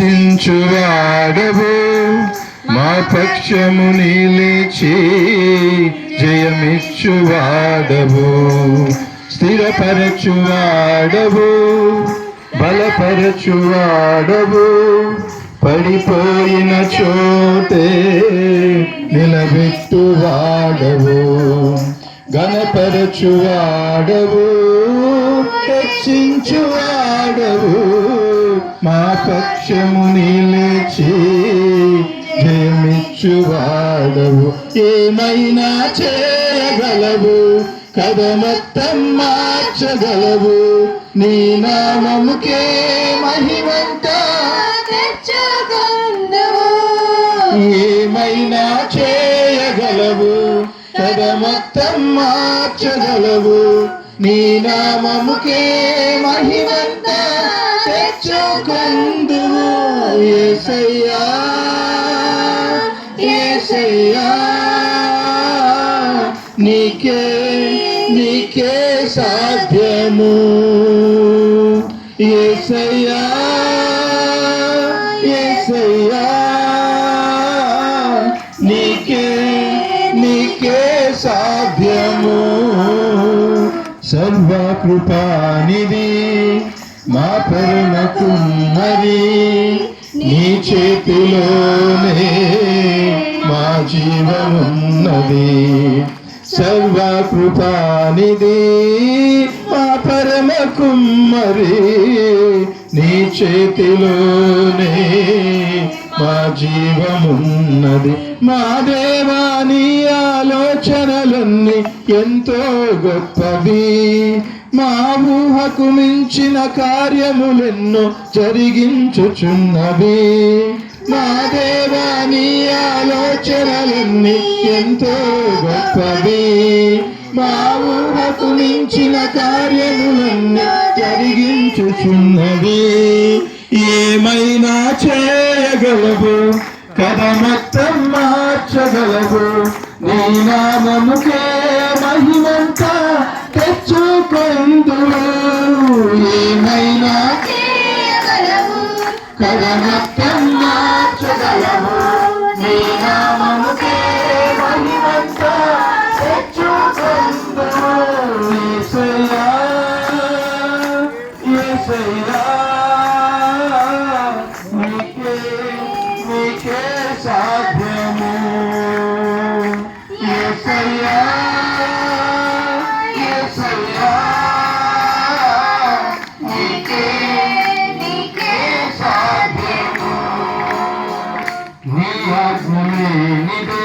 రక్షించువాడవు మా పక్షము నిలిచి జయమిచ్చువాడవు స్థిరపరచువాడవు బలపరచువాడవు పడిపోయిన చోటే నిలబెట్టువాడవు ఘనపరచువాడవు రక్షించువాడవు మా పక్షము నిలిచి జయమిచ్చువాడవు ఏమైనా చేయగలవు కథ మొత్తం మార్చగలవు నీ నామముకే మహిమంతా తెచ్చుకొందువు ఏమైనా చేయగలవు కథ మొత్తం మార్చగలవు నీ నామముకే మహిమంతా తెచ్చుకొందువు యేసయ్యా యేసయ్యా నీకే నీకే సాధ్యము యేసయ్యా యేసయ్యా నీకే నీకే సాధ్యము సర్వకృపానిధి మా పరమ కుమ్మరి నీ చేతిలోనే మా జీవమున్నది సర్వకృపానిధి మా పరమ కుమ్మరి నీ చేతిలోనే మా జీవమున్నది మా దేవా నీ ఆలోచనలన్నీ ఎంతో గొప్పవి మా ఊహకు మించిన కార్యములెన్నో జరిగించుచున్నవి మా దేవా నీ ఆలోచనలన్నీ ఎంతో గొప్పవి మా ఊహకు మించిన కార్యములన్నీ జరిగించుచున్నవి ఏమైనా చేయగలవు కథ మొత్తం మార్చగలవు నీ నామముకే మహిమంతా తెచ్చుకొందువు ఏమైనా చేయగలవు కథ మొత్తం మార్చగలవు నీ నామముకే మహిమంతా తెచ్చుకొందువు యేసయ్యా యేసయ్యా నీకే సాధ్యము యేసయ్యా యేసయ్యా నీకే సాధ్యము నీ ఆజ్ఞ లేనిదే